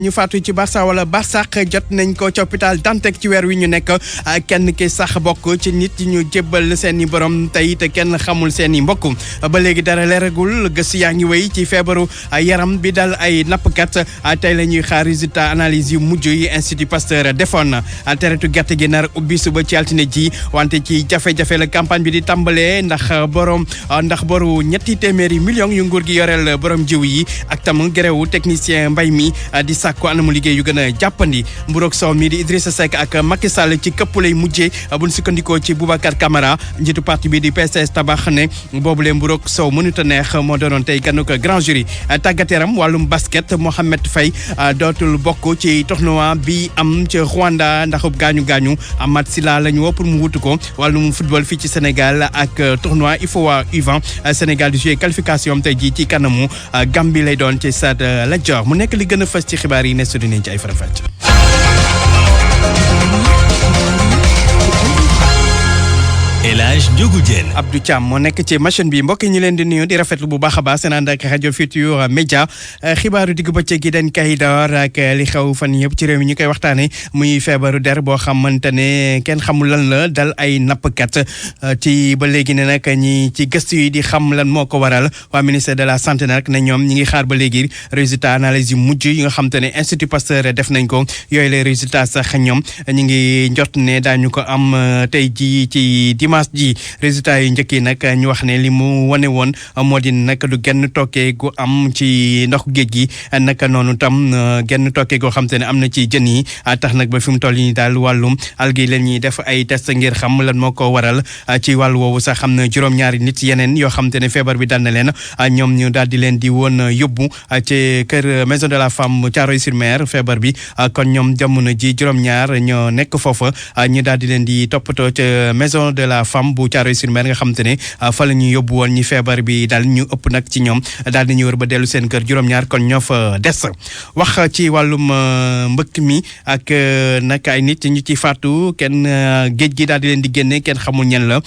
ñu faatu ci Barça wala Barsaq jot nañ ko ci hôpital Dantec ci weer wi ñu nekk kenn ki sax bokk ci nit ñu jébbal seeni borom tey te kenn xamul seeni mbokk ba léegi dara leeragul gëstu yaa ngi wéy ci feebaru yaram bi dal ay nappkat tey la ñuy xaar résultat analyse yu mujj yi Institut Pasteur defoon teretu gerte gi nar ubbi suba ci altine ji wante ci jafe-jafe la campagne bi di tàmbalee ndax boru ñetti téeméeri millions yu nguur gi yoreel borom jiw yi ak tam gréwu technicien mbay mi di ko anamu liggéey yu gën a jàppandi mburoog sow mi di Idrissa Seck ak Macky Sall ci këpp lay mujjee bu ñu sukkandikoo ci Boubacar Camara njiitu parti bi di PCS tabax ne boobule mburoog sow mënut a neex moo doonoon tey ganu ko grand jury tàggat yaram wàllum basket Mohamed Faye dootul bokk ci tournoi bi am ci Rwanda ndaxub gaañu Amath Sila la ñu woo pour mu wutu ko wàllum football fii ci Sénégal ak tournoi IFOA U20 Sénégal di jouer qualification tey jii ci kanamu Gambie lay doon ci stade Lat Dior mu nekk li gën a fës ci xibaar yi ne su dinañ ci ay farafàcc. El Hadj Ndiogou Diène Abdou Thiam moo nekk ci machine bi mbokk yi ñu leen di nuyu di rafetlu bu baax a baax seen ànd ak rajo Futurs Médias xibaaru digg bëccëg gi dañ koy door ak li xew fan yëpp ci réew mi ñu koy waxtaanee muy feebaru der boo xamante ne kenn xamul lan la dal ay nappkat ci ba léegi ne nag ñi ci gëstu yi di xam lan moo ko waral waa ministère de la santé nag ne ñoom ñi ngi xaar ba léegi résultat analyse yu mujj yi nga xamante ne Institut Pasteur def nañ ko yooyu les résultats sax ñoom ñi ngi njort ne daañu ko am tey ji ci dimanche ji résultat yu njëkk yi nag ñu wax ne li mu wane woon moo di nag du genn tokkee gu am ci ndox géej gi naka noonu tam genn tokkee goo xam te ne am na ci jën yi tax nag ba fi mu toll nii daal wàllum algi la ñuy def ay test ngir xam lan moo ko waral ci wàllu woowu sax xam na juróom-ñaari nit yeneen yoo xam te ne feebar bi dal na leen ñoom ñu daal di leen di woon yóbbu ci kër maison de la femme Thiaroye-sur-Mer feebar bi kon ñoom jamono ji juróom-ñaar ñoo nekk foofa ñu daal di leen di toppatoo ca maison de la femme bu Thiaroye-sur-Mer nga xam te ne fa la ñu yóbbu woon ñi feebar bi daal ñu ëpp nag ci ñoom daal di ñu wër ba dellu seen kër juróom-ñaar kon ñoo fa des wax ci wàllum mbëkk mi ak nag ay nit ñu ci faatu kenn géej gi daal di leen di génne kenn xamul ñen la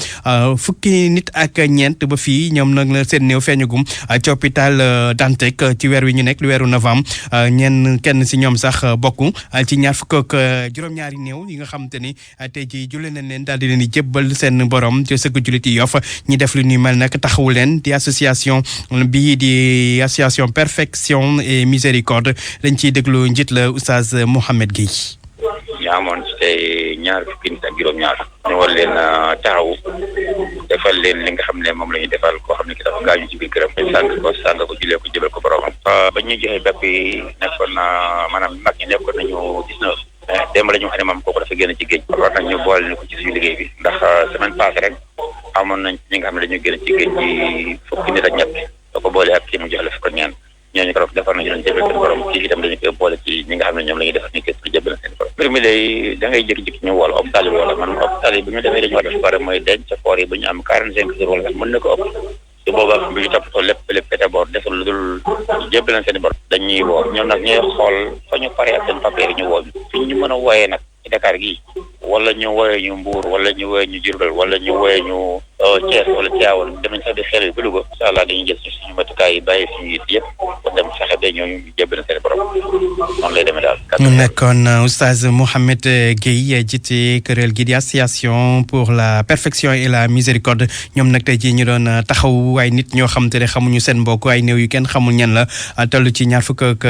fukki nit ak ñeent ba fii ñoom nag la seen néew feeñagum ci hôpital Dantec ci weer wi ñu nekk lu weeru novembre kenn si ñoom sax bokk ci ñaar fukk ak juróom-ñaari néew yi nga xam te ni tey ji julle nañ leen daal di leen di jébbal seen borom ci sëgg jullit yi Yoff ñi def lu ñuy mel nag taxawu leen di association bii di association perfection et miséricorde dañ ciy déglu njiit la oustaz Mohamed Gueye. ñu amoon ci tey ñaar fukki nit ak juróom-ñaar ñu war leen taxawu defal leen li nga xam ne moom la ñuy defal koo xam ne ki dafa gaañu ci biir këram sàng ko jullee ko jëbal ko boromam ba ñuy joxe bépp yi nekkoon maanaam mag ñi nekkoon nañu 19 démb la ñu wax ne moom kooku dafa génn ci géej war nañ ñu boole ni ko ci suñu liggéey bi ndax semaine passée rek amoon nañ ñi nga xam ne dañu génn ci géej gi fukki nit ak ñett da ko boole ak kii mu jox la fukk ak ñeent ñooñu ko defar nañu leen jëbal seen borom ci itam dañu koy boole ci ñi nga xam ne ñoom la ñuy defar ñu képp jëbal seen borom mbir mi day da ngay jékki-jékki ñu wala hôpital yi wala man hôpital yi bu ñu demee dañu war a def pare mooy denc sa koor yi bu ñu am 45 jours wala sax mën na ko ëpp su boobaa bi ñu toppatoo lépp kete boor defal lu dul jëbal seen borom dañuy woo ñoom nag ñooy xool fa ñu paree ak seen papier yi ñu woo fi ñu mën a wooyee nag ci Dakar gii wala ñu wooyee ñu Mbuur wala ñu wooyee ñu Diourbel wala ñu wooyee ñu Thiès wala Tivaouane danañ sax di xel ba Louga incha allah dañuy jël suñu matukaay yi bàyyi suñu yëpp pour dem fexe ba ñooñu jébbal seen borom noonu lay demee daal. mu nekkoon oustaz Mohamed Gueye jiite kuréel gi di association pour la perfection et la miséricorde ñoom nag tey jii ñu doon taxaw ay nit ñoo xam te ne xamuñu seen mbokk ay néew yu kenn xamul ñan la toll ci ñaar fukk ak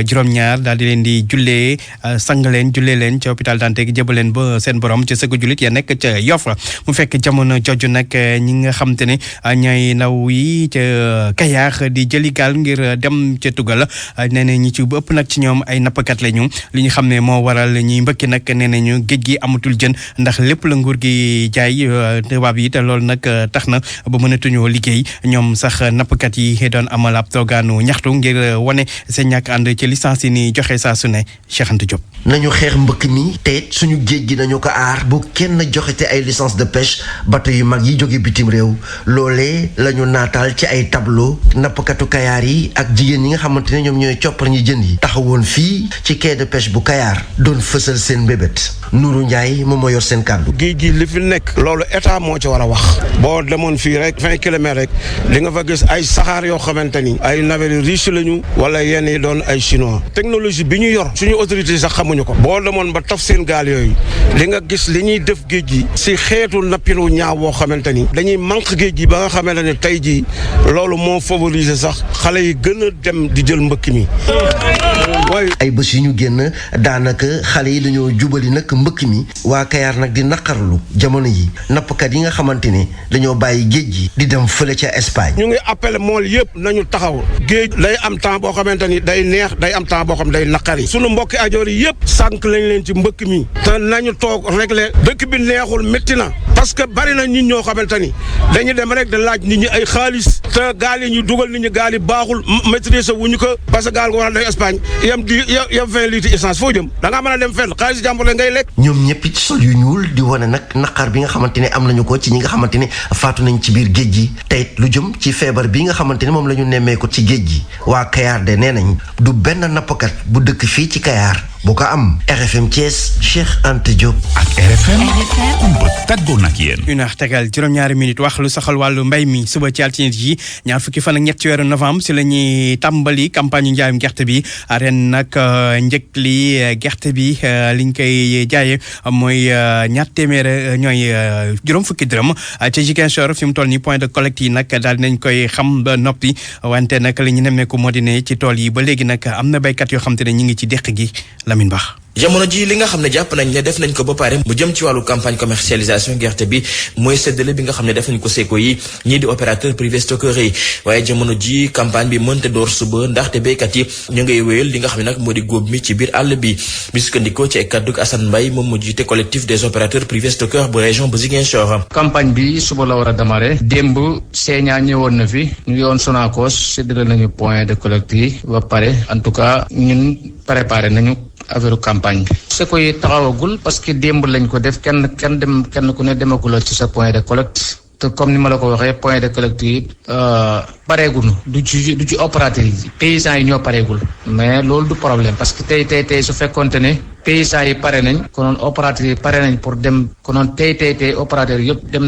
juróom-ñaar daal di leen di jullee sang leen jullee leen ci hôpital Dantec jébal leen ba seen borom ci sëgg jullit ya nekk ca Yoff mu fekk jamono jooju nag ñi nga xam te ne ñooy ndaw yi ca Kayar di jëli gaal ngir dem ca Tugal nee na ñi ci ëpp nag ci ñoom ay nappkat lañu li ñu xam ne moo waral ñuy mbëkki nag nee nañu géej gi amatul jën ndax lépp la nguur gi jaay tubaab yi te loolu nag tax na ba mënatuñoo liggéey ñoom sax nappkat yi doon amal ab toogaanu ñaxtu ngir wane seen ñàkk ànd ci licence yi ni joxe saa su ne Cheikh Anta Diop. nañu xeex mbëkk mi te suñu géej gi dinañu ko aar bu kenn joxete ay licence de pêche bateau yu mag yi jóge bitim réew loolee lañu naataal ci ay tableau nappkatu Kayaar yi ak jigéen ñi nga xamante ne ñoom ñooy coppar ñi jën yi taxawoon fii ci quai de pêche bu Kayaar doon fësal seen mbébét Nourou Ndiaye moom moo yor seen kàddu. géej gi li fi nekk loolu état moo ci war a wax boo demoon fii rek 20 kilomètres rek li nga fa gis ay saxaar yoo xamante ni ay navires riche lañu wala yenn yi doon ay chinois technologie bi ñu yor suñu autorités sax xamuñu ko boo demoon ba taf seen gaal yooyu li nga gis li ñuy def géej gi si xeetu nappinu ñaaw boo xamante ni dañuy manque géej gi ba nga xamante ne tey jii loolu moo favoriser sax xale yi gën a dem di jël mbëkk mi. ay bés yu ñu génn daanaka xale yi dañoo jubali nag mbëkk mi waa Kayaar nag di naqarlu jamono yi nappkat yi nga xamante ne dañoo bàyyi géej gi di dem fële ca Espagne. ñu ngi appelé mool yëpp nañu taxaw géej day am temps boo xamante ni day neex day am temps boo xam day naqari sunu mbokki ajoor yi yëpp sànq lañ leen ci mbëkk mi te nañu toog réglé dëkk bi neexul métti na parce que bari na nit ñoo xamante ni dañu dem rek da laaj nit ñi ay xaalis te gaal yi ñu dugal nit ñi gaal yi baaxul maîtriser wuñu ko parce que gaal nga war a dem Espagne yam 20 litres essence foo jëm da ngaa mën a dem fenn xaalis jàmbur la ngay lekk. ñoom ñëpp ci sol yu ñuul di wane nag naqar bi nga xamante ne am nañu ko ci ñi nga xamante ne faatu nañ ci biir géej gi tey lu jëm ci feebar bi nga xamante ne moom la ñu nemmee ko ci géej gi waa Kayaar de nee nañ du benn nappkat bu dëkk fii ci Kayaar bu ko am. RFM Thiès Cheikh Anta Diop. ak RFM tàggoo nag yéen. une heure tegal juróom-ñaari minute wax lu saxal wàllu mbay mi suba ci altine ji ñaar fukki fan ak ñett ci weeru novembre si la ñuy tàmbali campagne njaayum gerte bi ren nag njëg li gerte bi liñ koy jaayee mooy ñaar téeméer ñooy juróom fukki dërëm ca Ziguinchor fi mu toll nii point de collecte yi nag daal dinañ koy xam ba noppi wante nag li ñu nemmeeku moo di ne ci tool yi ba léegi nag am na béykat yoo xam te ne ñu ngi ci deq gi Lamine Ba. jamono ji li nga xam ne jàpp nañ ne def nañ ko ba pare mu jëm ci wàllu campagne commercialisation gerte bi mooy séddale bi nga xam ne def nañ ko seko yi ñii di opérateur privé stockeur yi waaye jamono ji campagne bi mënta door suba ndaxte béykat yi ñu ngay wéyal li nga xam ne nag moo di góob mi ci biir àll bi bi sukkandikoo ci ay kàddug Assane Mbaye moom mu jiite collectif des opérateurs privés stockeurs bu région bu Ziguinchor. campagne bi suba la war a démarrer démb Séña ñëwoon na fi ñu yoon Sonacos séddale nañu point de collecte yi ba pare en tout cas ñun préparé nañu affaire campagne bi. seko yi taxawagul parce que démb lañ ko def kenn ku ne demagula ci sa point de collecte te comme ni ma la ko waxee point de collecte yi pareegul du ci opérateur yi paysans yi ñoo pareegul mais loolu du problème parce que tey su fekkonte ne paysans yi pare nañ konoon opérateur yi pare nañ pour dem konoon tey opérateur yëpp dem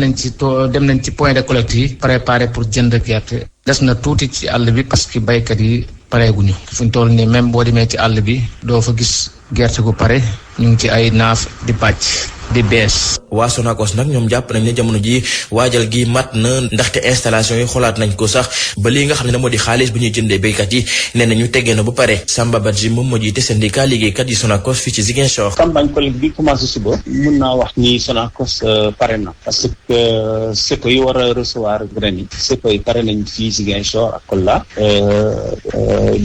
nañ ci point de collecte yi préparé pour jënd gerte des na tuuti ci àll bi parce que baykat yi pareeguñu fu ñu toll nii même boo demee ci àll bi doo fa gis gerte gu pare ñu ngi ci ay naaf di bàcc di bees. waa Sonacos nag ñoom jàpp nañ ne jamono ji waajal gi mat na ndaxte installation yi xoolaat nañ ko sax ba lii nga xam ne moo di xaalis bu ñuy jëndee béykat yi nee na ñu teggee na ba pare Samba Badji moom moo jiite syndicat liggéeykat yi Sonacos fii ci Ziguinchor. campagne collecte bi commencé suba mun naa wax ni Sonacos pare na parce que seko yi war a recevoir ren yi seko yi pare nañ fii Ziguinchor ak Kolda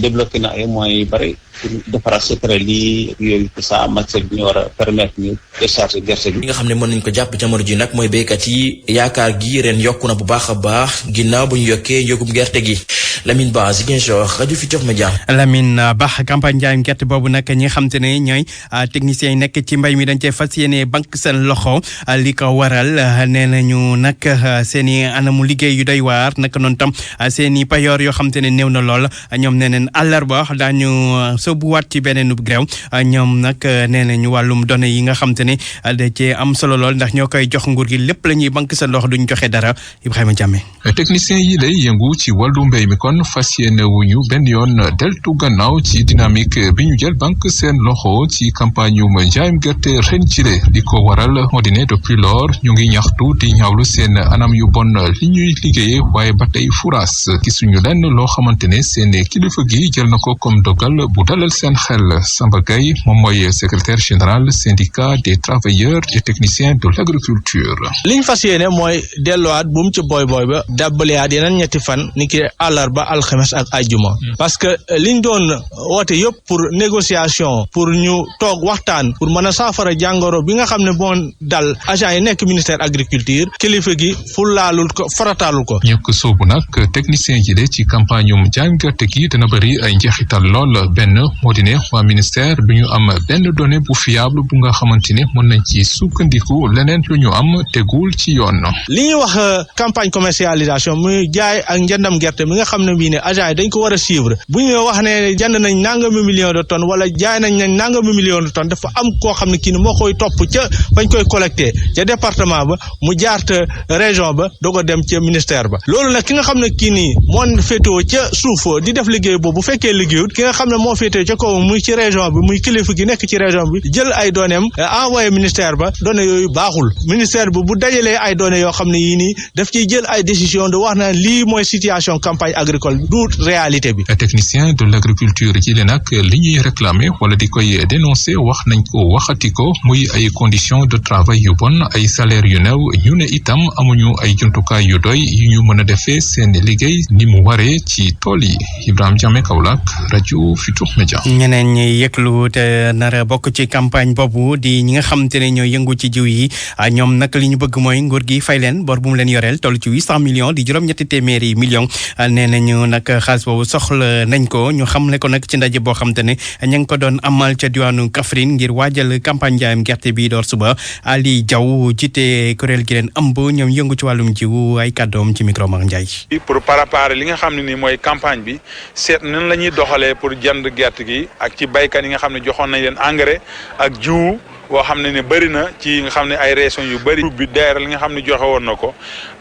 débloqué na ay moyens yu bëri pour defaraat secret lii yooyu tout ça matière bi ñu war a permettre ñu décharger gerte gi. li nga xam ne mën nañ ko jàpp jamono ji nag mooy béykat yi yaakaar gi ren yokku na bu baax a baax ginnaaw bu ñu yokkee njëgum gerte gi Lamine Ba Ziguinchor rajo Futurs Médias. Lamine Ba campagne njaayum gerte boobu nag ñi nga xam te ne ñooy techniciens yi nekk ci mbay mi dañ cee fas yéene banque seen loxo li ko waral nee nañu nag seen i anamu liggéey yu doy waar naka noonu tam seen i payoor yoo xam te ne néew na lool ñoom nee nañ àllarba daañu sóobuwaat ci beneen gréew ñoom nag nee nañu wàllum données yi nga xam te ne da cee am solo lool ndax ñoo koy jox nguur gi lépp la ñuy banque seen loxo duñ joxe dara Ibrahima Diamé. techniciens yi lay yëngu ci wàllu mbéy mi kon fas yéene wuñu benn yoon deltu gannaaw ci dynamique bi ñu jël banque seen loxo ci campagne yu njaayum gerte ren jile li ko waral moo di ne depuis lors ñu ngi ñaxtu di ñaawlu seen anam yu bon li ñuy liggéeyee waaye ba tey furaas gisuñu lenn loo xamante ne seen kilifa gi jël na ko comme dogal bu dalal seen xel Samba Gaye moom mooy secrétaire général syndicat des travailleurs et techniciens de l'agriculture. liñ fas yéene mooy delluwaat bu mu ci boy ba dabbaliyaat yeneen ñetti fan ni ki àllarba alxames ak ajjuma parce que liñ doon woote yëpp pour négociation pour ñu toog waxtaan pour mën a saafara jàngoro bi nga xam ne bon dal agent yi nekk ministère agriculture kilifa gi fulaalul ko farataalul ko. ñëkk soobu nag technicien yi de ci campagne yu njaayum gerte gi dana bëri ay njeexital lool benn moo di ne waa ministère du ñu am benn donnée bu fiable bu nga xamante ne mën nañ ci sukkandiku leneen lu ñu am tegul ci yoon. li ñuy wax campagne commercialisation muy jaay ak njëndam gerte mi nga xam ne bii ne agent yi dañ ko war a suivre bu ñu wax ne jënd nañ nangami million de tonnes wala jaay nañ nangami million de tonnes dafa am koo xam ne kii ni moo koy topp ca fañ koy collecté ca département ba mu jaarte région ba doog a dem ca ministère ba loolu nag ki nga xam ne kii nii moo féetewoo ca suuf di def liggéey boobu bu fekkee liggéeyut ki nga xam ne moo féetewoo ca kaw muy ci région bi muy kilifa gi nekk ci région bi jël ay données envoyé ministère ba données yooyu baaxul ministère bi bu dajalee ay données yoo xam ne yii nii daf ciy jël ay décision de wax na lii mooy situation campagne agricole du réalité bi. technicien de l'agriculture ci leen nag li ñuy réclamer wala di koy dénoncer wax nañ ko waxati ko muy ay conditions de travail yu bon ay salaire yu néew ñu ne itam amuñu ay jumtukaay yu doy yu ñu mën a defee seen liggéey ni mu waree ci tool yi. Ibrahima Diame Kaolack rajo Futurs Médias. ñeneen ñi yëglu te nar bokk ci campagne boobu di ñi nga xamante ne ñoo yëngu ci jiw yi ñoom nag li ñu bëgg mooy nguur gi fay leen bor bu mu leen yoreel toll ci 800 millions di juróom-ñetti téeméeri millions nee nañu nag xaalis boobu soxla nañ ko ñu xamle ko nag ci ndaje boo xamante ne ña ngi ko doon amal ca diwaanu Kaffrine ngir waajal campagne njaayam gerte bi door suba. Ali Diaw jiite kuréel gi leen ëmb ñoom yëngu ci wàllum jiw ay kàddoom ci micro Mar Ndiaye. pour préparer li nga xam ne ni mooy campagne bi seet nan la ñuy doxalee pour jënd gerte gi ak ci baykat yi nga xam ne joxoon nañ leen engrais ak jiwu boo xam ne bëri na ci nga xam ne ay régions yu bëri bi DER li nga xam ne joxe woon na ko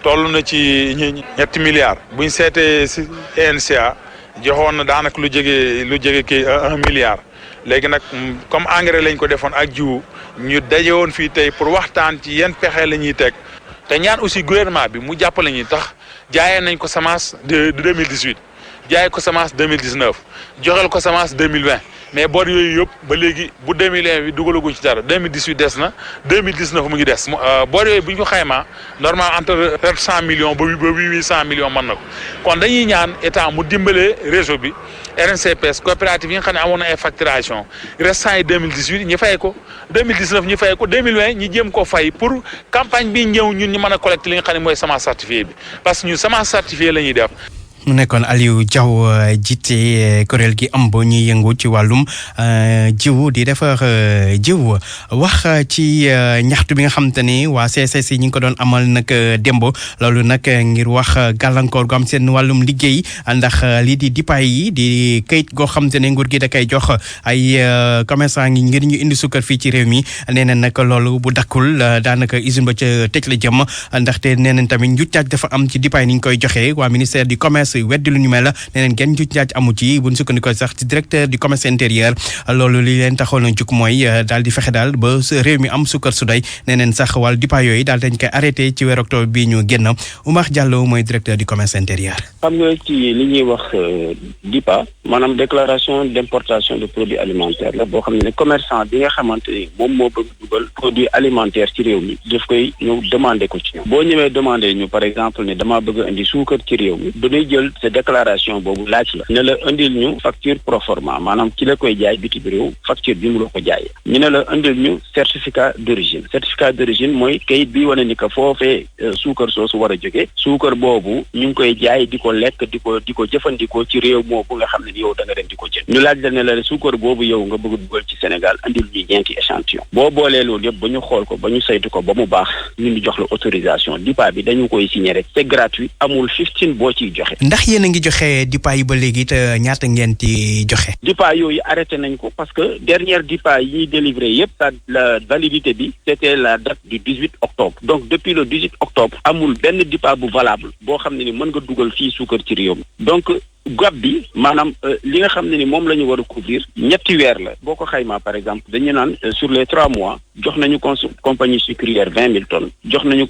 toll na ci ñetti milliards buñ seetee si ENCA joxoon na daanaka lu jege kii 1 milliard léegi nag comme engrais lañ ko defoon ak jiwu ñu daje woon fii tey pour waxtaan ci yenn pexe la ñuy teg te ñaan aussi gouvernement bi mu jàppale ñu tax jaayee nañ ko semence de 2018 jaayee ko semence 2019 joxel ko semence 2020 mais bor yooyu yëpp ba léegi bu 2020 bi dugalaguñ ci dara 2018 des na 2019 mu ngi des bor yooyu bu ñu ko xaymaa normal entre 100 millions ba 800 millions mën na ko kon dañuy ñaan état mu dimbale réseau bi RNCPS coopérative yi nga xam ne amoon na ay facturation restant yi 2018 ñu fay ko 2019 ñu fay ko 2020 ñu jéem koo fay pour campagne bi ñëw ñun ñu mën a collecter li nga xam ne mooy semence certifiée bi parce que ñun semence certifiée la ñuy def. mu nekkoon Aliou Diaw jiite kuréel gi ëmb ñuy yëngu ci wàllum jiw di defar jiw wax ci ñaxtu bi nga xamante ni waa CSS yi ñu ngi ko doon amal nag démb loolu nag ngir wax gàllankoor gu am seen wàllum liggéey ndax lii di dipaay yi di këyit goo xamante ne nguur gi da koy jox ay commerçant ngi ngir ñu indi sukkar fii ci réew mi nee na nag loolu bu dakkul daanaka usine ba ca tëj la jëm ndaxte nee nañ tamit njuccaaj dafa am ci dipaay ni ñu koy joxee waa ministère du commerce weddi lu ñu mel nee neen genn njuuj njaaj amu ci buñ sukkandikoo sax ci directeur du commerce intérieur loolu li leen taxoon a jug mooy daal di fexe daal ba réew mi am sukkar su doy nee neen sax wàllu dipa yooyu daal dañ koy arrêté ci weeru octobre bi ñu génn Oumar Diallo mooy directeur du commerce intérieur. xam nga ci li ñuy wax DIPA maanaam déclaration d'importation de produits alimentaires la boo xam ne commerçant bi nga xamante ni moom moo bëgg dugal produit alimentaire ci réew mi daf koy ñëw demander ko ci ñoom boo ñëwee demander ñu par exemple ne damaa bëgg indi suukar ci réew mi dañuy jël sa déclaration boobu laaj la ne la indil ñu facture proforma maanaam ci la koy jaay bitim réew facture bi mu la ko jaayee ñu ne la indil ñu certificat d'origine mooy kayit bi wane ni que foofee suukar soosu war a jóge suukar boobu ñu ngi koy jaay di ko lekk di ko jëfandikoo ci réew moobu nga xam ne yow da nga dem di ko jënd ñu laaj la ne la suukar boobu yow nga bëgg dugal ci Sénégal indil ñu ñeenti échantillon boo boolee loolu yëpp ba ñu xool ko ba ñu saytu ko ba mu baax ñu ngi jox la autorisation DIPA bi dañu koy signer rek c'est gratuit amul 15 boo ciy joxe. ndax yéen a ngi joxe DIPA yi ba léegi te ñaata ngeen di joxe. DIPA yooyu arrêté nañ ko parce que dernière DIPA yi délivré yëpp la validité bi c'était la date du 18 octobre donc depuis le 18 octobre amul benn DIPA bu valable boo xam ne ni mën nga dugal fii suukar ci réew mi donc gab bi maanaam li nga xam ne ni moom la ñu war a couvrir ñetti weer la boo ko xaymaa par exemple dañu naan sur les 3 mois jox nañu compagnie sucrière 20 000 tonnes jox nañu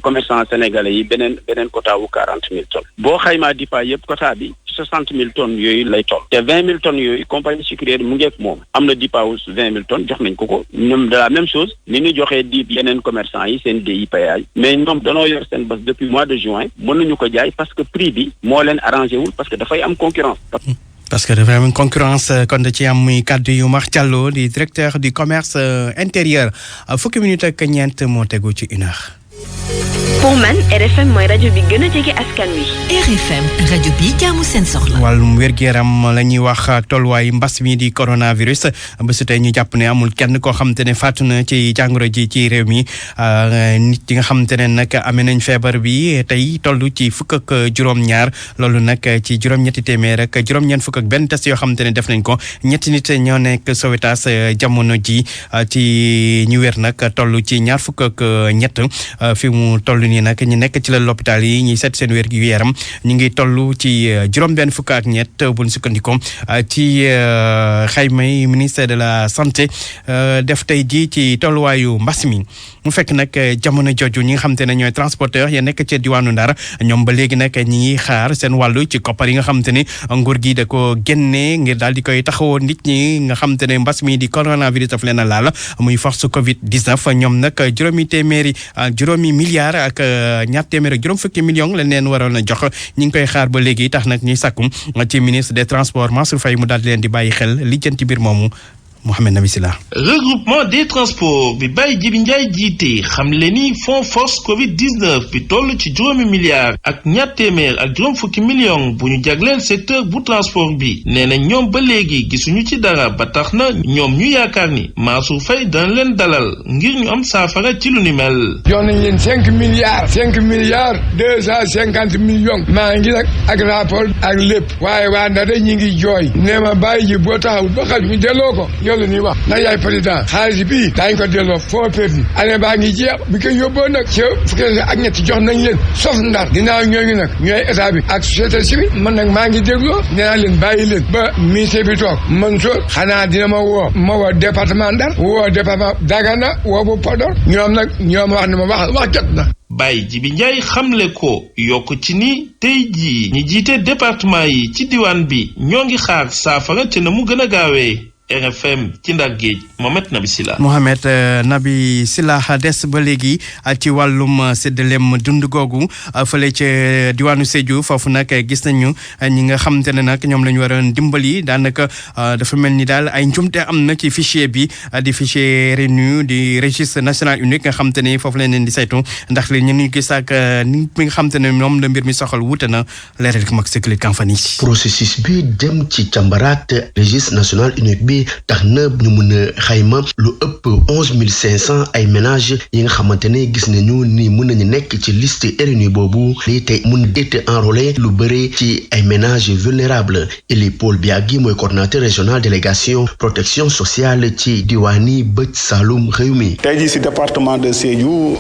commerçant sénégalais yi beneen quota wu 40 000 tonnes boo xaymaa DIPA yëpp quota bi 60 000 tonnes yooyu lay toll te 20 000 tonnes yooyu compagnie sucrière mu ngeek moom am na DIPA wu 20 000 tonnes jox nañ ko ñoom de la même chose ni ñu joxee di yeneen commerçant yi seen DIPA mais ñoom danoo yor seen bés depuis mois de juin mënuñu ko jaay parce que prix bi moo leen arrangé wul parce que dafay am concurrence. parce que dafa am concurrence kon da ci am muy kàddu yu Oumar Diallo di directeur du commerce intérieur fukki minute ak ñeent moo tegu ci 1 heure. pour man RFM mooy rajo bi gën a jege askan wi. RFM rajo bi jaamu seen soxla. wàllum wér-gu-yaram la ñuy wax tolluwaay mbas mi di coronavirus ba su tey ñu jàpp ne amul kenn koo xamante ne faatu na ci jàngoro ji ci réew mi nit yi nga xamante ne nag amee nañ feebar bi tey toll ci fukk ak juróom-ñaar loolu nag ci juróom-ñetti téeméer ak juróom-ñeent fukk ak benn test yoo xamante ne def nañ ko ñetti nit ñoo nekk Sowétas jamono ji ci ñu wér nag toll ci ñaar fukk ak ñett fi mu toll nii nag ñu nekk ci la l'hôpital yi ñuy seet seen wér gu yaram ñu ngi toll ci juróom-benn fukk ak ñett bu ñu sukkandikoo ci xaymay ministère de la santé def tey ji ci tolluwaayu mbas mi mu fekk nag jamono jooju ñi nga xamante ne ñooy transporteur ya nekk ci diwaanu Ndar ñoom ba léegi nag ñi ngi xaar seen wàllu ci koppar yi nga xamante ni nguur gi da ko génnee ngir daal di koy taxawoo nit ñi nga xamante ne mbas mi di coronavirus daf leen a laal muy force Covid 19 ñoom nag juróomi milliards ak ñaar téeméer ak juróom fukki millions lañ leen waroon a jox ñi ngi koy xaar ba léegi tax nag ñuy sàkku ci ministre des transports Mansour Faye mu daal di leen di bàyyi xel lijjanti mbir moomu. Mohamed Nabi Silla. regroupement des transports bi Baye Jibi Ndiaye jiite xam le ni fonds force Covid 19 bi toll ci juróomi milliards ak ñaar téeméer ak juróom fukki millions bu ñu jagleel secteur bu transport bi nee na ñoom ba léegi gisuñu ci dara ba tax na ñoom ñu yaakaar ni Mansour Faye dana leen dalal ngir ñu am saafara ci lu ni mel. jox nañ leen 5 milliards 250 millions maa ngi nag ak rapport ak lépp waaye waa Ndar ñi ngi jooy nee ma Baye ji boo taxaw ba xaj ñu delloo ko. loolu ñuy wax na yaay président xaalis bii daañu ko delloo foo perdi année baa ngi jeex bi ko yóbboo nag ci fukki ak ñetti jox nañ leen sof Ndar dinaa ñooñu nag ñooy état bi ak société civile man nag maa ngi dégloo nee naa leen bàyyi leen ba ministère bi toog Mansour xanaa dina ma woo département Ndar woo département Dagana woo bu Podor ñoom wax ne ma wax jot na. Baye Jibi Ndiaye xamle ko yokk ci ni tey jii ñi jiite département yi ci diwaan bi ñoo ngi xaar saafara ci na mu gën a gaawee. RFM ci Ndar Géej Mohamed Nabi Silla. Mohamed Nabi Silla des ba léegi ci wàllum séddaleem dund googu fële ca diwaanu Sédhiou foofu nag gis nañu ñi nga xamante ne nag ñoom la ñu waroon dimbali daanaka dafa mel ni daal ay njumte am na ci fichier bi di fichier RNU di registre national unique nga xamante ni foofu lañ leen di saytu ndax li ñu gis ak ni nga xamante ne moom la mbir mi soxal wuute na leeral ko mag sécurité campagne yi. processus bi dem ci càmbaraat registre national unique bi tax na ñu mën a xayma lu ëpp 11500 ay ménages yi nga xamante ne gis nañu ni mën nañu nekk ci liste RNU boobu lii tey mun été enrôlé lu bëre ci ay ménages vulnérables Eli Paul Biagui mooy coordonnateur régional délégation protection sociale ci diwaani Bëj Saloum réew mi. tey jii si département de Sédhiou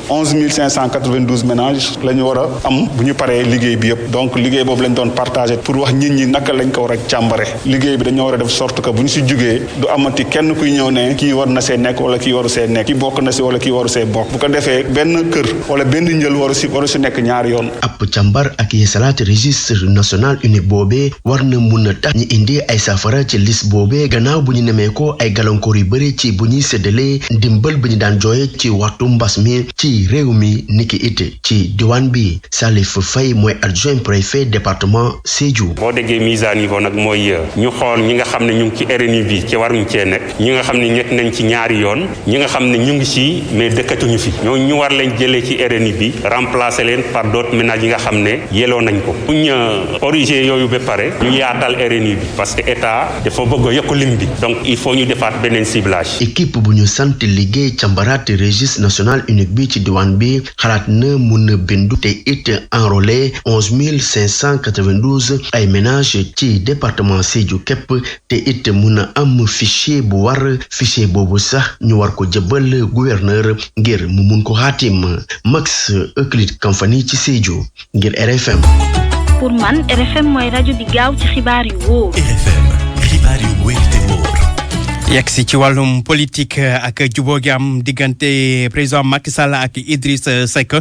11592 ménages la ñu war a am bu ñu paree liggéey bi yëpp donc liggéey boobu lañ doon partagé pour wax nit ñi naka lañ ko war a càmbare liggéey bi dañoo war a def sorte que bu ñu si jugee du amati kenn kuy ñëw ne kii war na see nekk wala kii waru see nekk kii bokk na si wala kii waru see bokk bu ko defee benn kër wala benn njël waru si nekk ñaari yoon. ab càmbar ak yeesalaat registre national unique boobee war na mun a tax ñu indi ay saafara ci liste boobee gannaaw bu ñu nemee ko ay gàllankoor yu bëri ci bu ñuy séddalee ndimbal bi ñu daan jooye ci waxtu mbas mi ci réew mi niki it ci diwaan bi Salif Faye mooy adjoint préfet département Sédhiou. boo déggee mise à niveau nag mooy ñu xool ñi nga xam ne ñu ngi ci RNU bi ci waruñ cee nekk ñi nga xam ne nekk nañ ci ñaari yoon ñi nga xam ne ñu ngi ci mais dëkkatuñu fi ñooñu ñu war leen jëlee ci RNU bi remplacer leen par d'autres ménages yi nga xam ne yelloo nañ ko buñ origine yooyu ba pare ñu yaatal RNU bi parce que état dafa bëgg a yokk lim bi donc il faut ñu defaat beneen ciblage. équipe bu ñu sant liggéey càmbaraat registre national unique bi ci diwaan bi xalaat na mun a bindu te it enrôlé 11592 ay ménages ci département Sédhiou képp te it mun a am fichier bu war fichier boobu sax ñu war ko jëbal gouverneur ngir mu mun ko xaatim Max Euclide Kamfani ci Sédhiou ngir RFM. pour man RFM mooy rajo bi gaaw ci xibaar yu wóor. RFM xibaar yu wóor te wóor. yegg si ci wàllum politique ak jubóo gi am diggante président Macky Sall ak Idriss Seck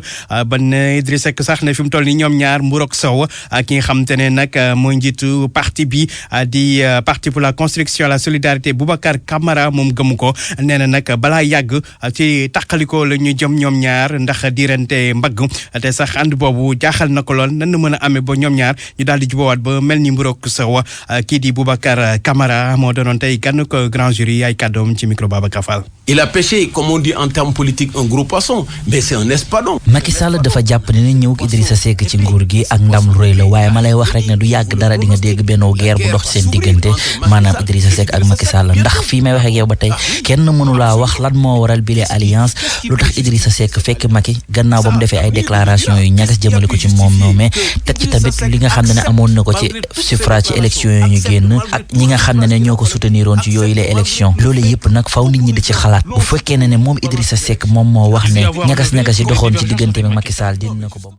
ban Idriss Seck sax ne fi mu toll nii ñoom ñaar mburok sow ki nga xamante ne nag mooy njiitu parti bi di parti pour la construction la solidarité Boubacar Camara moom gëmu ko nee na nag balaa yàgg ci taqaliko la ñu jëm ñoom ñaar ndax diirante mbagg te sax ànd boobu jaaxal na ko lool nan la mën a amee ba ñoom ñaar ñu daal di jubóowaat ba mel ni mburok sow kii di Boubacar Camara moo doonoon tey gan ko grand jury ay kàddoom ci micro Babacar Fall. il a pêché comme on dit en termes politiques un gros poisson mais c'est un espadon. Macky Sall dafa jàpp ne ñëw Idrissa Seck ci nguur gi ak ndam lu rëy la waaye ma lay wax rek ne du yàgg dara di nga dégg benn guerre bu dox seen diggante maanaam Idrissa Seck ak Macky Sall ndax fii may wax ak yow ba tey kenn mënulaa wax lan moo waral bile alliance lu tax Idrissa Seck fekk Macky gannaaw ba mu defee ay déclaration yu ñagas jëmale ko ci moom mais teg ci tamit li nga xam ne amoon na ko ci suffrage ci élection yi ñu génn ak ñi nga xam ne ñoo ko soutenir woon ci yooyu les élections loolu yëpp nag faw nit ñi di ci xalaat bu fekkee ne moom Idrissa Seck moom moo wax ne ñagas-ñagas yi doxoon ci diggante ak Macky Sall dina ko bom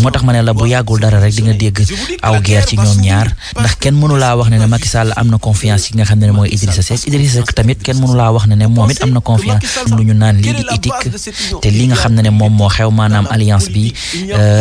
moo tax ma ne la bu yàggul dara rek di nga dégg aw guerre ci ñoom ñaar ndax kenn mënu laa wax ne Macky Sall am na confiance yi nga xam ne mooy Idrissa Seck tamit kenn mënu laa wax ne moom it am na confiance lu ñu naan lii di éthique te li nga xam ne moom moo xew maanaam alliance bi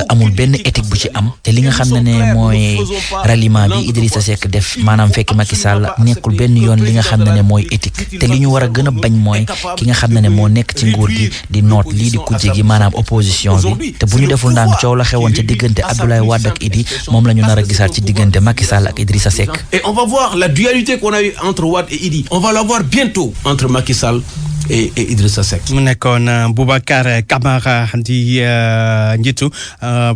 amul benn éthique bu ci am te li nga xam ne mooy ralliement bi Idrissa Seck def maanaam fekk Macky Sall nekkul benn yoon li nga xam ne mooy éthique te li ñu war a gën a bañ mooy ki nga xam ne moo nekk ci nguur gi di noot lii di kujje gi maanaam opposition bi te bu ñu deful ndànk coow la xewoon ci diggante Abdoulaye Wade ak Idi moom la ñu nar a gisaat ci diggante Macky Sall ak Idrissa Seck. Et on va voir la dualité qu'on a eu entre Wade et Idi. On va la voir bientôt entre Macky Sall et Idrissa Seck. mu nekkoon Boubacar Camara di njiitu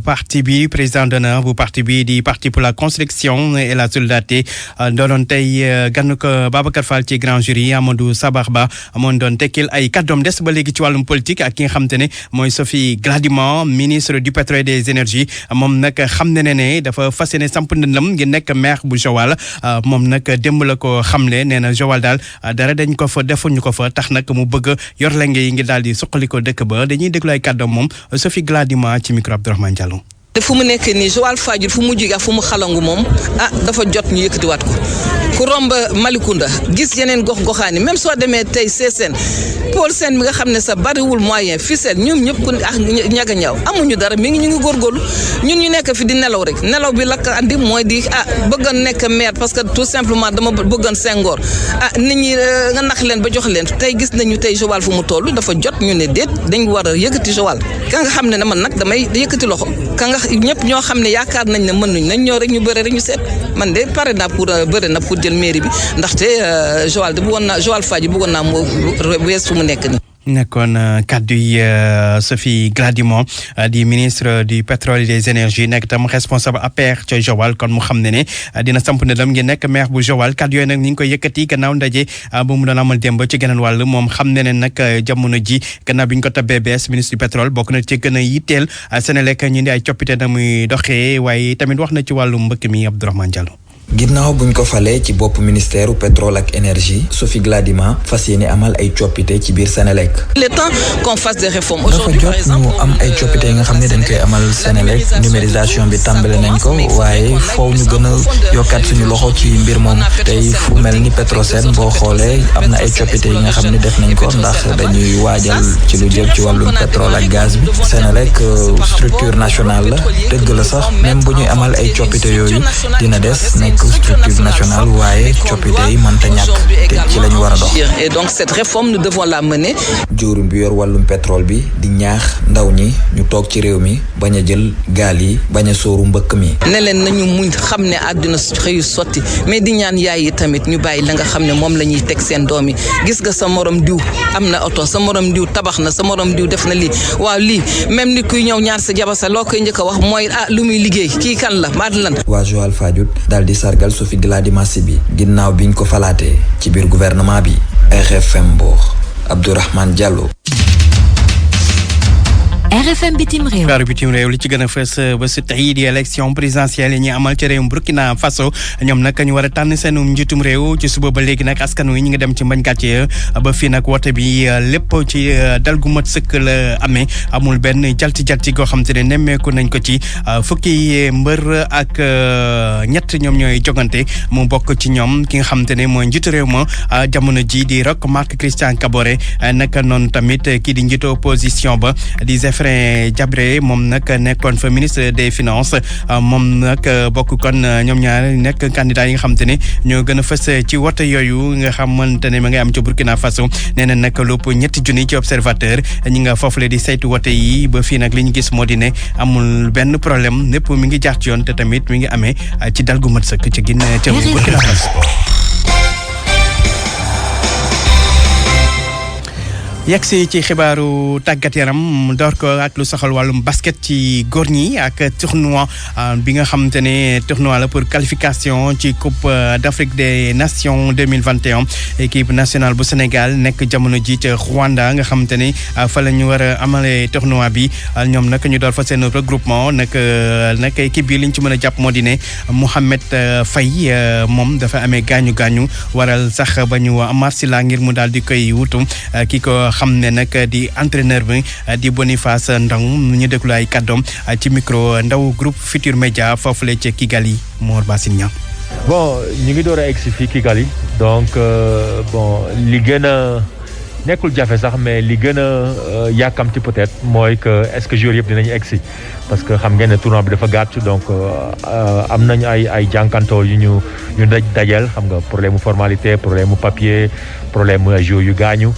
parti bi président d'honneur bu parti bi di parti pour la construction et la solidarité doonoon tey gannu ko Babacar Fall ci grand jury Amadou Sabar Ba amoon doon tekkil ay kàddoom des ba léegi ci wàllum politique ak ki nga xam te ne mooy Sophie Gladima ministre du pétrole et des énergies moom nag xam ne dafa fas yéene samp ndëndam ngir nekk maire bu Joal moom nag démb la ko xamle nee na Joal daal dara dañ ko fa defuñu ko fa tax nag mu bëgg yor lenge yi ngi daal di suqali ko dëkk ba dañuy déglu ay kàddoom moom Sophie Gladima ci micro Abdourahmane Diallo. te fu mu nekk nii Joal Fadiouth fu mu jóge fu mu xalangu moom dafa jot ñu yëkkatiwaat ko ku romb Malicounda gis yeneen gox-goxaani même soo demee tey Sessène Paul Sène mi nga xam ne sa bariwul moyen Fissel ñoom ñëpp ku ñaga ñaaw amuñu dara ñu ngi góorgóorlu ñun ñu nekk fi di nelaw rek nelaw bi la ko andi mooy di bëggoon nekk maire parce que tout simplement dama bëggoon Senghor nit ñi nga nax leen ba jox leen tey gis nañu tey Joal fu mu toll dafa jot ñu ne déet dañ war a yëkkati Joal ka nga xam ne man nag damay yëkkati loxo ka nga ñëpp ñoo xam ne yaakaar nañ ne mënuñ nañ ñëw rek ñu bëre rek ñu seet man de pare naa pour bëre na pour jël mairie bi ndaxte Joal de bëggoon naa Joal Fadiouth bëggoon naa moo wees fu mu nekk nii. nekkoon kaddu yi Sophie Gladima di ministre du pétrole et des énergies nekk tam responsable APR ca Joal kon mu xam ne dina samp ne dam ngi nekk maire bu Joal kaddu yooyu nag ni ngi koy yëkkati gannaaw ndaje bu mu doon amal démb ci geneen wàll moom xam ne nag jamono ji gannaaw bi ñu ko tabbee bees ministre du pétrole bokk na ci gën a yitteel Senelec ñu indi ay coppite na muy doxee waaye tamit wax na ci wàllu mbëkk mi Abdourahmane Diallo. ginnaaw buñ ko falee ci bopp ministère pétrole ak énergie Sophie Gladima fas yéene amal ay coppite ci biir Senelec. il est temps qu'on fasse des réformes. dafa jot ñu am ay coppite yi nga xam ne dañ koy amal Senelec numérisation bi tàmbale nañ ko waaye foofu ñu gën a yokkaat suñu loxo ci mbir moom tey fu mel ni Petrosen boo xoolee am na ay coppite yi nga xam ne def nañ ko ndax dañuy waajal ci lu jëm ci wàllum pétrole ak gaz bi Senelec structure nationale la dëgg la sax même bu ñuy amal ay coppite yooyu dina des nekk structure nationale waaye coppite yi mënta ñàkk te ci lañu war a dox. et donc cette réforme nous devons la mener. joorum bi yor wàllum pétrole bi di ñaax ndaw ñi ñu toog ci réew mi bañ a jël gaal yi bañ a sóoru mbëkk mi. ne leen nañu muñ xam ne àdduna xëyu sotti mais di ñaan yaay yi tamit ñu bàyyi la nga xam ne moom la ñuy teg seen doom yi gis nga sa morom diw am na oto sa morom diw tabax na sa morom diw def na lii waaw lii même nit kuy ñëw ñaar sa jabar sa loo koy njëkk a wax mooy lu muy liggéey kii kan la maa lan. waa Joal Fadiouth daal di sargal Sophie Gladima bi ginnaaw biñ ko falaatee ci biir gouvernement bi RFM Mbour Abdourahmane Diallo. RFM bitim réew. xibaaru bitim réew li ci gën a fës ba si tey di élection présidentielle yi ñuy amal ci réewum Burkina Faso ñoom nag ñu war a tànn seen njiitum réew ci suba ba léegi nag askan wi ñu ngi dem ci mbañ gàcce ba fii nag wote bi lépp ci dal gu mat sëkk la amee amul benn jalti goo xam te ne nemmeeku nañ ko ci fukki mbër ak ñett ñoom ñooy jogante mu bokk ci ñoom ki nga xam te ne mooy njiitu réew ma jamono ji di Roch Marc Christian Kaboré naka noonu tamit kii di njiitu opposition ba di Godfrey Diabré moom nag nekkoon fa ministre des finances moom nag bokk kon ñoom ñaar nekk candidat yi nga xamante ne ñoo gën a fës ci wote yooyu nga xamante ne ma ngay am ci Burkina Faso nee na nag lu ëpp 7 junni ci observateur ñi nga foofule di saytu wote yi ba fii nag li ñu gis moo di ne amul benn problème lépp mi ngi jaar ci yoon te tamit mi ngi amee ci dal gu mat sëkk ci Guinée ca Burkina Faso. yegsi ci xibaaru tàggat yaram door ko ak lu soxal wàllum basket ci góor ñi ak tournoi bi nga xamante ne tournoi la pour qualification ci coupe d'Afrique des nations 2021 équipe nationale bu Sénégal nekk jamono ji ca Rwanda nga xamante ne fa la ñu war a amalee tournoi bi ñoom nag ñu door fa seen regroupement nag équipe bi li ñu ci mën a jàpp moo di ne Mohamed Faye moom dafa amee gaañu waral sax ba ñu Amar Sila ngir mu daal di koy wutu ki ko xam ne nag di entraîneur bi di Boniface Ndong ñu déglu ay kàddoom ci micro ndaw groupe Futur Média foofule ca Kigali Mor Bassine Niang. bon ñu ngi door a egsi fii Kigali donc bon li gën a nekkul jafe sax mais li gën a yàkkamti peut-être mooy que est-ce que joueurs yëpp dinañu egsi parce que xam ngeen ne tournoi bi dafa gàtt donc am nañu ay jànkantoo yu ñu dajal xam nga problème mu formalité problème mu papier problème mu joueurs yu gaañu.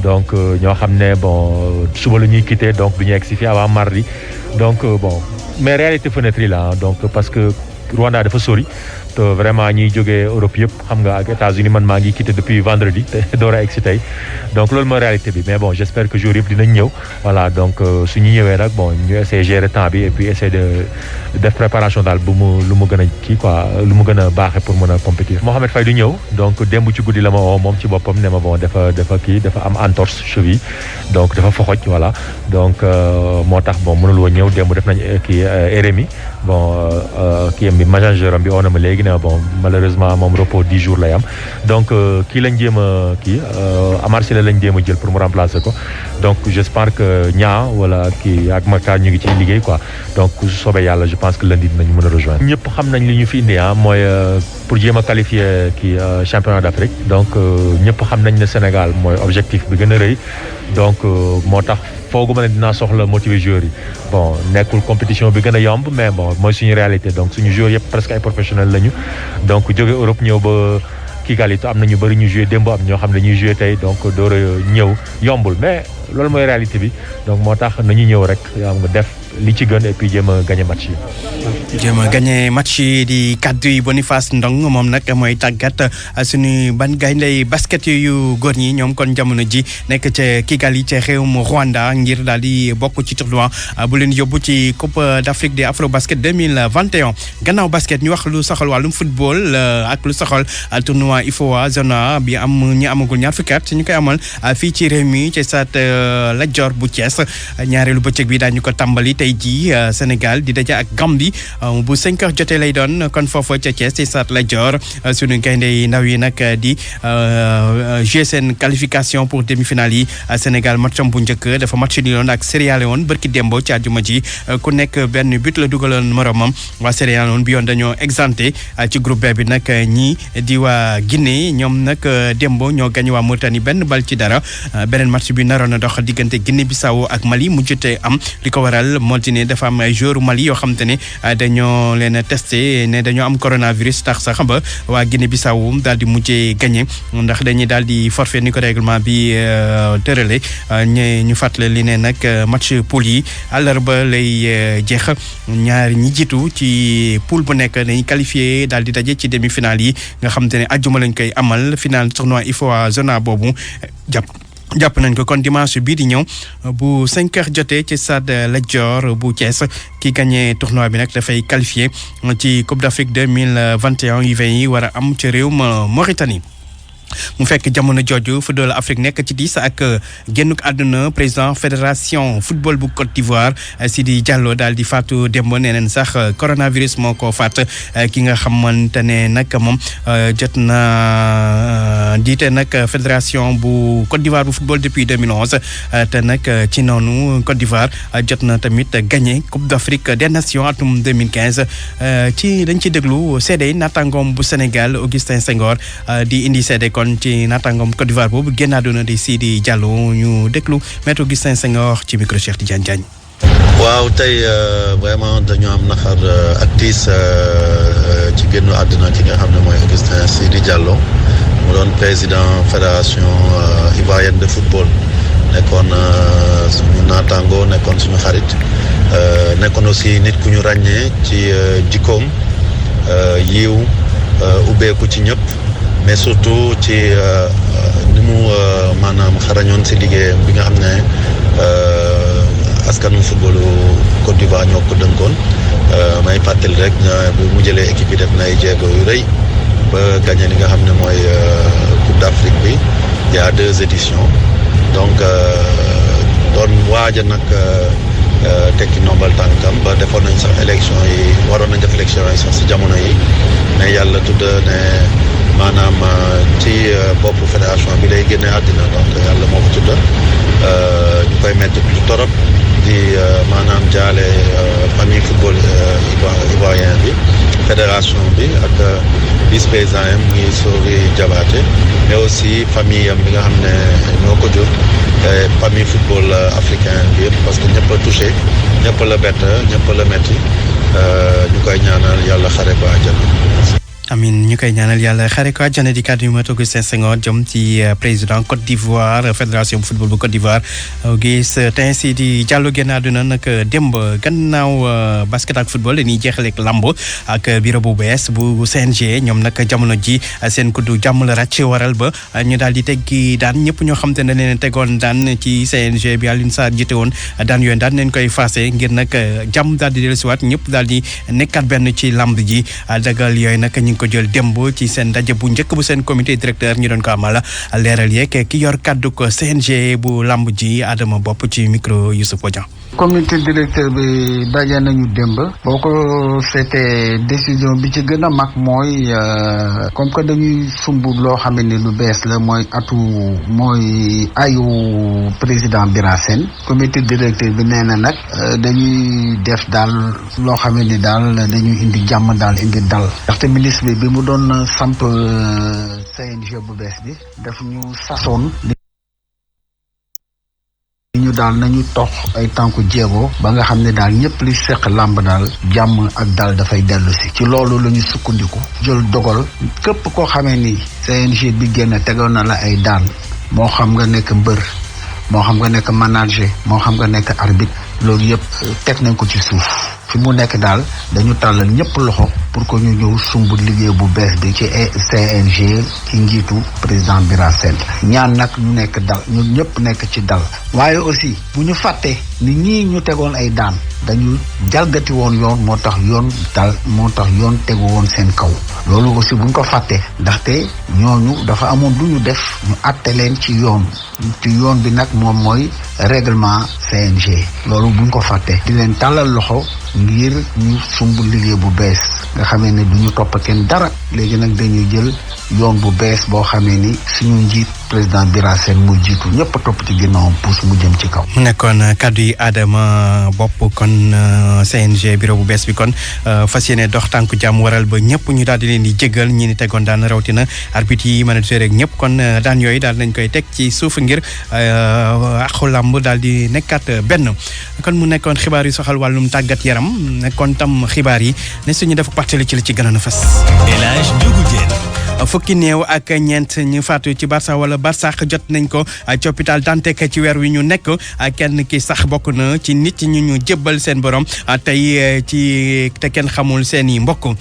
donc ñoo xam ne bon suba la ñuy quitter donc du ñu egg si fii avant mardi donc bon mais réalité fenêtre yi la donc parce que Rwanda dafa sori te vraiment ñiy jógee Europe yëpp xam nga ak États-Unis man maa ngi quitté depuis vendredi te door a egg si tey donc loolu mooy réalité bi mais bon j'espère que jour yëpp dinañ ñëw voilà donc su ñu ñëwee nag bon ñu essayer gérer temps bi et puis essayer de def préparation daal lu mu gën a kii quoi lu mu gën a baaxee pour mën a compétir. Mohamed Faye du ñëw donc démb ci guddi la ma woo moom ci boppam ne ma bon dafa am entorse cheville donc dafa foxoj voilà donc moo tax bon mënul woon ñëw démb def nañ kii RMI bon kii am bi manager am bi oo na ma léegi ne bon malheureusement moom repos 10 jours lay am donc kii lañ jéem a kii Amar Sila lañ jéem a jël pour mu remplacer ko donc j'espère que ñaa wala kii ak Maka ñu ngi ci liggéey quoi donc su soobee yàlla je pense que lundi dinañu mën a rejoindre. ñëpp xam nañ li ñu fi indi mooy pour jéem a qualifier kii championnat d'Afrique donc ñëpp xam nañ ne Sénégal mooy objectif bi gën a rëy donc moo tax fooguma ne dinaa soxla motiver joueurs yi bon nekkul compétition bi gën a yomb mais bon mooy suñu réalité donc suñu joueurs yëpp presque ay professionnels lañu donc jóge Europe ñëw ba Kigali am na ñu bëri ñu joué démb am ñoo xam ne dañuy joué tey donc door a ñëw yombul mais loolu mooy réalité bi donc moo tax nañu ñëw rek yaa nga def li ci gën et puis jéem a gagné match yi. jéem a gagné match yi di kaddu yi Boniface Ndong moom nag mooy tàggat suñu ban gayndey basket yu góor ñi ñoom kon jamono ji nekk ca Kigali ca réewum Rwanda ngir daal di bokk ci tournoi bu leen yóbbu ci Coupe d'Afrique des Afrobasket 2021. gannaaw basket ñu wax lu soxal wàllum football ak lu soxal tournoi IFOA zona bi am ñi amagul ñaar fukki at ñu koy amal fii ci réew mi ci stade Lat Dior bu Thiès ñaareelu bëccëg bi daañu ko tàmbali tey jii Sénégal di daje ak Gambie bu 5 heures jotee lay doon kon foofu ca Thiès ci stade Lat Dior suñu gaynde ndaw yi nag di jouer seen qualification pour demi-finale yi Sénégal matcham bu njëkk dafa match ni loon ak Sierra Leone bërki démbo ci àjjuma ji ku nekk benn but la dugaloon moromam waa Sierra Leone bi yoon dañoo exempté ci groupe B bi nag ñii di waa Guinée ñoom nag démbo ñoo gañ waa Mauritanie benn bal ci dara beneen match bi naroon a dox diggante Guinée Bissau ak Mali mujjute am li ko waral moo di ne dafa am ay joueurs Mali yoo xam te ne dañoo leen a testé ne dañoo am coronavirus tax sax ba waa Guinée Bissau daal di mujjee gagné ndax dañuy daal di forfait ni ko règlement bi tërale ñu fàttale li ne nag match poule yi àllarba lay jeex ñaar ñi jiitu ci poule bu nekk dañuy qualifié daal di daje ci demi-finale yi nga xam te ne ajjuma lañ koy amal final tournoi IFOA zona boobu jàpp nañ ko kon dimanche bii di ñëw bu 5 heures jotee ci stade Lat Dior bu Thiès ki gagné tournoi bi nag dafay qualifié ci Coupe d'Afrique 2021 U20 yi war a am ci réewum Mauritanie. mu fekk jamono jooju football Afrique nekk ci diis ak génnuk àdduna président fédération football bu Côte d'Ivoire Sidi Diallo daal di faatu démb nee neen sax coronavirus moo ko faat ki nga xamante ne nag moom jot na jiite nag fédération bu Côte d'Ivoire bu football depuis 2011 te nag ci noonu Côte d'Ivoire jot na tamit gagné Coupe d'Afrique des Nations atum 2015 ci dañ ci déglu seede naataangoom bu Sénégal Augustin Senghor di indi seede kon ci naataangoom Côte d'Ivoire boobu génn àdduna di Sidi Diallo ñu déglu maître Augustin Senghor ci micro Cheikh Tidiane Diagne. waaw tey vraiment dañu am naxar ak tiis ci génnu àdduna ki nga xam ne mooy Augustin Sidi Diallo mu doon président fédération ivoirienne de football nekkoon suñu naataango nekkoon suñu xarit nekkoon aussi nit ku ñu ràññee ci jikkoom yiw ubbeeku ci ñëpp mais surtout ci ni mu maanaam xarañoon si liggéeyam bi nga xam ne askanu footballu Côte d'Ivoire ñoo ko dënkoon may fàttali rek bu mu jëlee équipe yi def na ay jéego yu rëy ba gagné li nga xam ne mooy Coupe d'Afrique bi il y a 2 éditions donc doon waaja nag tekki ndombal tànkam ba defoon nañ sax élection yi waroon nañ def élection yi sax si jamono yi mais yàlla tudd ne maanaam ci boppu fédération bi lay génne àddina donc yàlla moo ko tudd ñu koy métti lu torop di maanaam jaale famille football ivoirien bi fédération bi ak vice président yam muy Sori Diabaté mais aussi famille yam bi nga xam ne ñoo ko jur famille football africain bi yëpp parce que ñëpp a touché ñëpp la bett ñëpp la metti ñu koy ñaanal yàlla xare ko àjjana. amin ñu koy ñaanal yàlla xare ko àjjana di kàddu yu ma Augustin Senghor jëm ci président Côte d'Ivoire fédération bu football bu Côte d'Ivoire Augustin Sidi Diallo génn àdduna nag démb gannaaw basket ak football dañuy jeexaleeg lamb ak bureau bu bees bu CNG ñoom nag jamono ji seen kuddu jàmm la ràcc waral ba ñu daal di teggi daan ñëpp ñoo xam te ne leen tegoon daan ci CNG bi Alioune Sarr jiite woon daan yooyu daan nañ koy faase ngir nag jàmm daal di dellusiwaat ñëpp daal di nekkaat benn ci lamb ji dagal yooyu nag ko jël démb ci seen ndaje bu njëkk bu seen comité directeur ñu doon ko amal leeral yeeg ki yor kàddu ko CNG bu lamb ji Adama Bopp ci micro Youssouf Bodian. comité directeur bi daje nañu démb boo ko seetee décision bi ci gën a mag mooy comme que dañuy sumb loo xam ne lu bees la mooy ayu président Bira Sène comité directeur bi nee na nag dañuy def daal loo xam ne daal dañuy indi jàmm daal indi dal ndaxte ministre bi mu doon samp CNG bu bees bi daf ñu sasoon ñu daal nañu tox ay tànku jéego ba nga xam ne daal ñëpp li seq làmb daal jàmm ak dal dafay dellu si ci loolu la ñu sukkandiku jël dogal képp koo xamee ni CNG bi génn tegoon na la ay daan moo xam nga nekk mbër moo xam nga nekk manager moo xam nga nekk arbitre loolu yëpp teg nañ ko ci suuf fi mu nekk daal dañu tàllal ñëpp loxo pour que ñu ñëw sumb liggéey bu bees bi ci CNG ci njiitu président Bira Sène ñaan nag ñu nekk dal ñun ñëpp nekk ci dal waaye aussi bu ñu fàtte ni ñii ñu tegoon ay daan dañu jalgati woon yoon moo tax yoon tegu woon seen kaw loolu aussi buñ ko fàtte ndaxte ñooñu dafa amoon lu ñu def ñu àtte leen ci yoon bi nag moom mooy règlement CNG loolu buñ ko fàtte di leen tàllal loxo ngir ñu sumb liggéey bu bees nga xamee ne duñu topp kenn dara léegi nag dañuy jël yoon bu bees boo xamee ni suñu njiit président Bira Sène mu jiitu ñëpp a topp ci ginnaawam pousse mu jëm ci kaw. mu nekkoon kaddu yi Adama Bopp kon CNG bureau bu bees bi kon fas yéene dox tànku jàmm waral ba ñëpp ñu daal di leen di jégal ñi ni tegoon daan rawatina arbitre yi manager rek ñëpp kon daan yooyu daal nañ koy teg ci suuf ngir axu làmb daal di nekkaat benn kon mu nekkoon xibaar yu soxal wàllum tàggat yaram nekkoon tam xibaar yi ne suñu def pàttali ci la ci gënoon a fas. El Hadj Ndiogou Diène. fukki néew ak ñeent ñu faatu ci Barça wala Barsax jot nañ ko ci hôpital Dantec ci weer wi ñu nekk kenn ki sax bokk na ci nit ñu jébbal seen borom tey te kenn xamul seen i mbokk.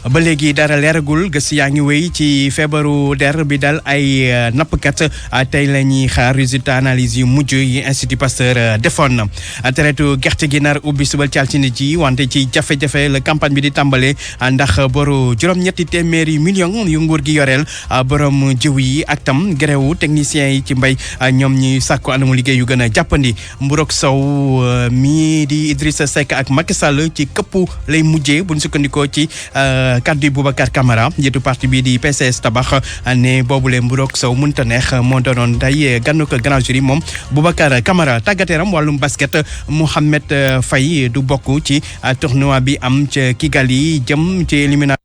ba léegi dara leeragul gëstu yaa ngi wéy ci feebaru der bi dal ay nappkat tey la ñuy xaar résultat analyse yu mujj yi Institut Pasteur defoon na traite gerte gi nar ubbi subal ci altine ji wante ci jafe-jafe la campagne bi di tàmbale ndax boru juróom-ñetti téeméeri million yu nguur gi yoreel borom jiw yi ak tam gréwu techniciens yi ci mbay ñoom ñi sàkku anamu liggéey yu gën a jàppandi Mburok Sow mi di Idrissa Seck ak Macky Sall ci këpp lay mujjee buñ sukkandikoo ci kaddu Boubacar Camara njiitu parti bi di PCS tabax ne boobule Mburok Sow mënta neex moo doonoon day gannu ko grand jury moom Boubacar Camara tàggateeram wàllum basket Mohamed Faye du bokk ci tournoi bi am ca Kigali jëm ci élimination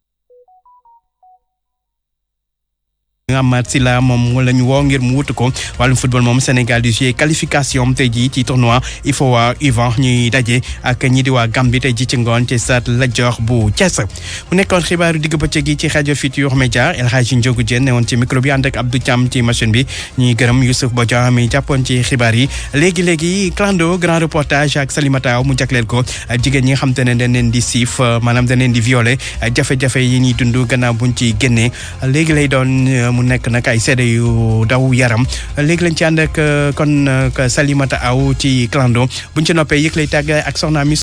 Amath Sylla moom la ñu woo ngir mu wutu ko wàllum football moom Sénégal di jouer qualification tey jii ci tournoi IFOA U20 ñuy daje ak ñi di waa Gambie tey jii ci ngoon ci stade Lat Dior bu Thiès. mu nekkoon xibaaru digg bëccëg gi ci rajo Futurs Médias El Hadji Ndiogou Diène ne woon ci micro bi ànd ak Abdou Thiam ci machine bi ñuy gërëm Youssouf Bodian mi jàppoon ci xibaar yi léegi clando grand reportage ak Salimata Aw mu jagleel ko jigéen ñi nga xam te ne dañ leen di siif maanaam dañ leen di violer jafe-jafe yi ñuy dund gannaaw buñ ci génnee léegi lay doon mu nekk nag ay seede yu daw yaram léegi lañ ci ànd ak kon Salimata Aw ci clando buñ ci noppee yëg lay tàgg ak soxna mi